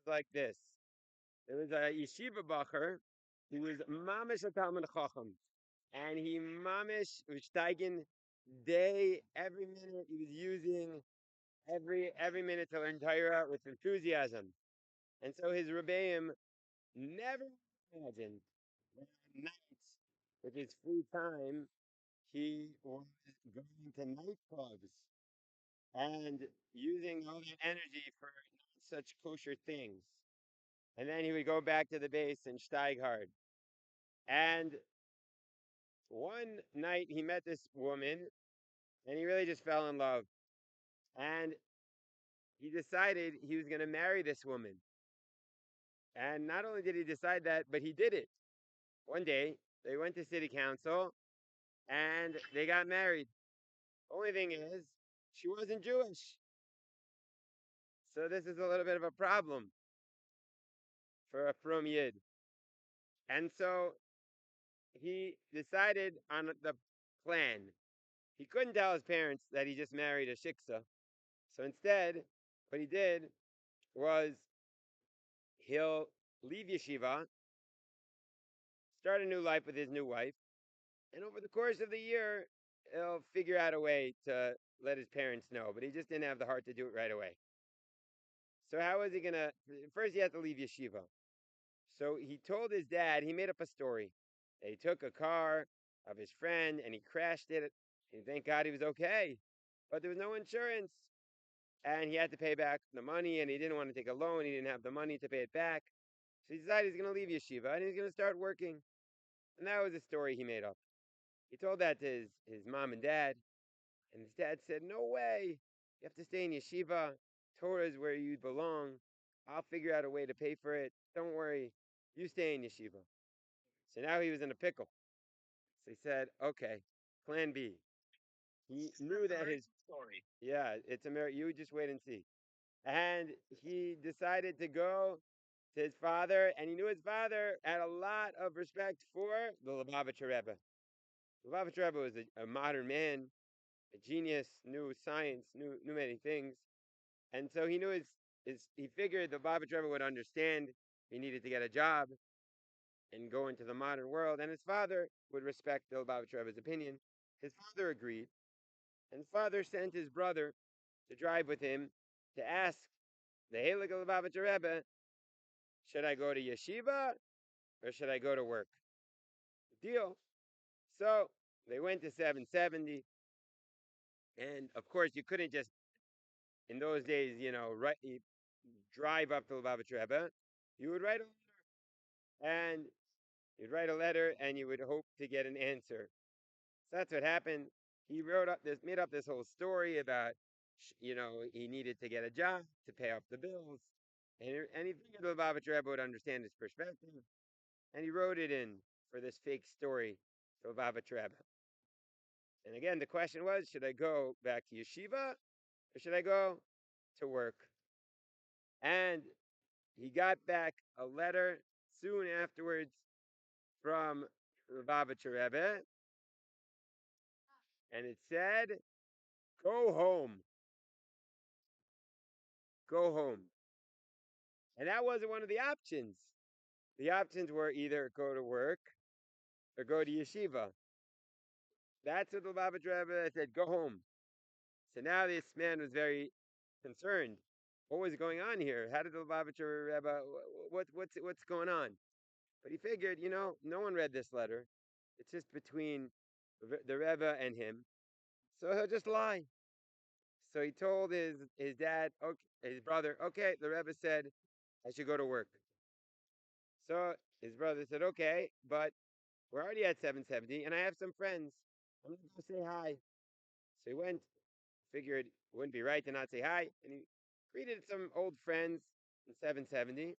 like this. There was a yeshiva bacher who was mamish a Kalman chacham, and he mamish was steigen day every minute. He was using every minute to learn Torah with enthusiasm, and so his rebbeim never imagined that at nights with his free time he was going to nightclubs and using all that energy for not such kosher things. And then he would go back to the base and steig hard. And one night he met this woman and he really just fell in love. And he decided he was going to marry this woman. And not only did he decide that, but he did it. One day they went to city council and they got married. Only thing is, she wasn't Jewish. So this is a little bit of a problem for a Frum Yid. And so he decided on the plan. He couldn't tell his parents that he just married a shiksa. So instead, what he did was he'll leave yeshiva, start a new life with his new wife, and over the course of the year, he'll figure out a way to let his parents know. But he just didn't have the heart to do it right away. So how was he gonna? First, he had to leave yeshiva. So he told his dad. He made up a story. That he took a car of his friend and he crashed it. And thank God he was okay. But there was no insurance, and he had to pay back the money. And he didn't want to take a loan. He didn't have the money to pay it back. So he decided he's going to leave yeshiva and he's going to start working. And that was the story he made up. He told that to his mom and dad. And his dad said, "No way. You have to stay in yeshiva. Torah is where you belong. I'll figure out a way to pay for it. Don't worry. You stay in yeshiva." So now he was in a pickle. So he said, "Okay, plan B." He knew that his story. Yeah, it's America. You just wait and see. And he decided to go to his father, and he knew his father had a lot of respect for the Lubavitcher Rebbe. The Lubavitcher Rebbe was a modern man, a genius, knew science, knew many things, and so he knew he figured the Lubavitcher Rebbe would understand he needed to get a job and go into the modern world, and his father would respect the Lubavitcher Rebbe's opinion. His father agreed, and his father sent his brother to drive with him to ask the Heilige Lubavitcher Rebbe, should I go to yeshiva or should I go to work? Deal. So they went to 770, and of course you couldn't just in those days, drive up to Lubavitcher Rebbe. You would write and you'd write a letter, and you would hope to get an answer. So that's what happened. He made up this whole story about, he needed to get a job to pay off the bills, and he figured the Lubavitcher Rebbe would understand his perspective, and he wrote it in for this fake story to Lubavitcher Rebbe. And again, the question was, should I go back to yeshiva or should I go to work? And he got back a letter soon afterwards from Lubavitcher Rebbe, and it said, "Go home, go home." And that wasn't one of the options. The options were either go to work or go to yeshiva. That's what the Lubavitcher Rebbe said, "Go home." So now this man was very concerned. What was going on here? How did the Lubavitcher Rebbe? What's going on? But he figured, no one read this letter. It's just between the Rebbe and him, so he'll just lie. So he told his dad, okay, his brother, okay, the Rebbe said I should go to work. So his brother said, okay, but we're already at 770, and I have some friends. I'm gonna go say hi. So he went, figured it wouldn't be right to not say hi, and he greeted some old friends in 770.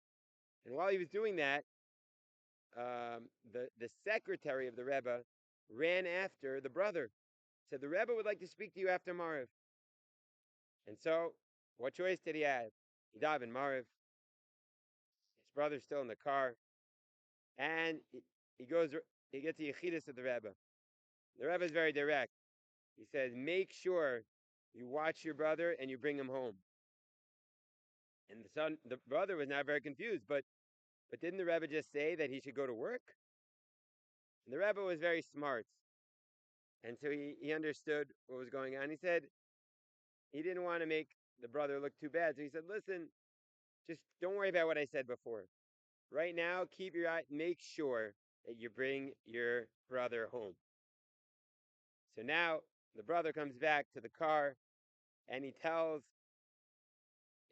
And while he was doing that, the secretary of the Rebbe ran after the brother. Said the Rebbe would like to speak to you after Mariv. And so, what choice did he have? He davened Mariv. His brother's still in the car, and he goes. He gets the yechidus of the Rebbe. The Rebbe is very direct. He says, make sure you watch your brother and you bring him home. And the brother was now very confused. But didn't the Rebbe just say that he should go to work? And the Rebbe was very smart, and so he understood what was going on. He said he didn't want to make the brother look too bad, so he said, "Listen, just don't worry about what I said before. Right now, keep your eye, make sure that you bring your brother home." So now the brother comes back to the car and he tells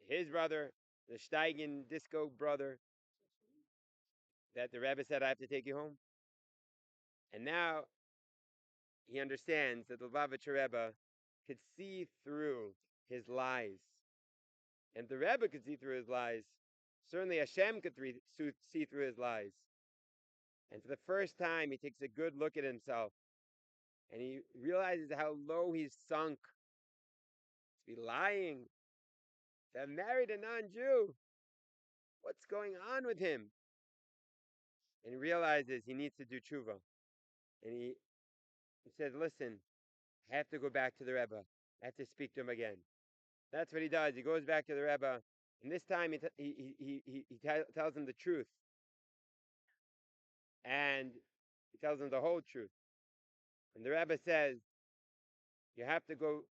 his brother, the Steigen disco brother, that the Rebbe said, "I have to take you home." And now he understands that the Lubavitcher Rebbe could see through his lies. And the Rebbe could see through his lies. Certainly Hashem could see through his lies. And for the first time, he takes a good look at himself. And he realizes how low he's sunk to be lying, to have married a non-Jew. What's going on with him? And he realizes he needs to do tshuva. And he says, "Listen, I have to go back to the Rebbe. I have to speak to him again." That's what he does. He goes back to the Rebbe, and this time he tells him the truth, and he tells him the whole truth. And the Rebbe says, "You have to go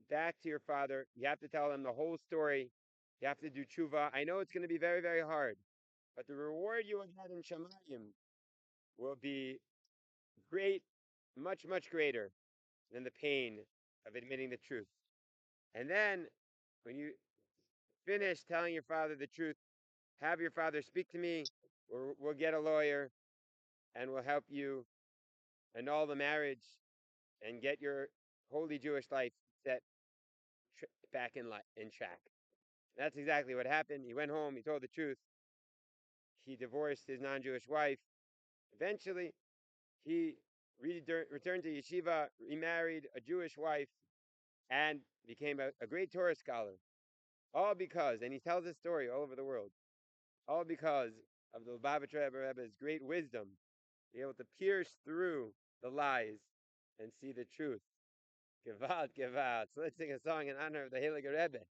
back to your father. You have to tell him the whole story. You have to do tshuva. I know it's going to be very, very hard, but the reward you will get in Shemayim will be great, much, much greater than the pain of admitting the truth." And then, when you finish telling your father the truth, have your father speak to me, or we'll get a lawyer and we'll help you annul the marriage and get your holy Jewish life set back in track. That's exactly what happened. He went home, he told the truth. He divorced his non-Jewish wife. Eventually, he returned to yeshiva, remarried a Jewish wife, and became a great Torah scholar. All because, and he tells this story all over the world, all because of the Lubavitcher Rebbe's great wisdom, be able to pierce through the lies and see the truth. Gewalt, Gewalt. So let's sing a song in honor of the Heilige Rebbe.